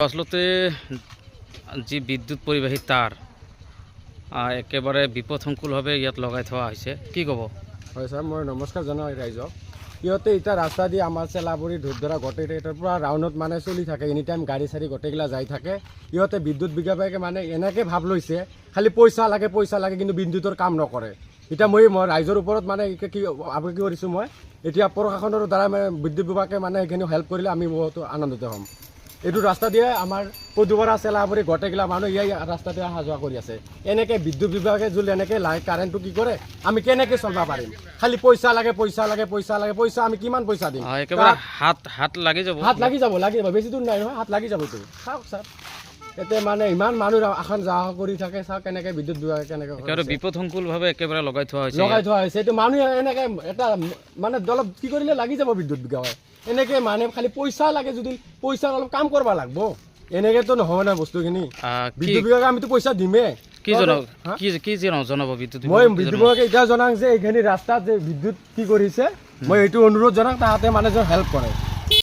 আসলতে যি বিদ্যুৎ পৰিবাহী তাৰ একেবাৰে বিপদসংকুলভাৱে ইয়াত লগাই থোৱা হৈছে, কি ক'ব? হয় ছাৰ, মই নমস্কাৰ জনাই ৰাইজক। ইহঁতে এতিয়া ৰাস্তা দি আমাৰ চেলাপুৰী ধূপধৰা গোটেইকেইটাৰ পৰা ৰাউণ্ডত মানে চলি থাকে, এনি টাইম গাড়ী চাড়ী গোটেইগিলা যাই থাকে। ইহঁতে বিদ্যুৎ বিভাগে মানে এনেকৈ ভাৱ লৈছে খালি পইচা লাগে, কিন্তু বিদ্যুতৰ কাম নকৰে। এতিয়া মই ৰাইজৰ ওপৰত মানে কি কৰিছোঁ, মই এতিয়া প্ৰশাসনৰ দ্বাৰা মানে বিদ্যুৎ বিভাগে মানে সেইখিনি হেল্প কৰিলে আমি বহুত আনন্দিত হ'ম। এইটো ৰাস্তা দিয়ে আমাৰ পদুবৰা চেলাপুৰী গোটেইগিলা মানুহ ইয়াৰ ৰাস্তাতে অহা যোৱা কৰি আছে। এনেকৈ বিদ্যুৎ বিভাগে যদি এনেকৈ কাৰেণ্টটো কি কৰে, আমি কেনেকৈ চলিব পাৰিম? খালি পইচা লাগে, আমি কিমান পইচা দিম? একেবাৰে হাত লাগি যাব, বেছি দূৰ নাই নহয়, হাত লাগি যাবতো। চাওক ছাৰ, এতিয়া মানে ইমান মানুহ এখন যাৱা কৰি থাকে, চাওক কেনেকৈ বিদ্যুৎ বিভাগে কেনেকৈ বিপদসংকুলভাৱে একেবাৰে লগাই থোৱা হৈছে। এইটো মানুহে এনেকৈ এটা মানে অলপ কি কৰিলে লাগি যাব বিদ্যুৎ বিভাগে। এনেকৈ মানে খালি পইচা লাগে, যদি পইচা অলপ কাম কৰিব লাগব, এনেকৈতো নহয় না বস্তুখিনি। বিদ্যুৎ বিভাগে আমিতো পইচা দিমেই। জনাব বিদ্যুৎ মই বিদ্যুৎ বিভাগে এতিয়া জনাওঁ যে এইখিনি ৰাস্তাত যে বিদ্যুৎ কি কৰিছে, মই এইটো অনুৰোধ জনাওঁ তাহাঁতে মানে হেল্প কৰে।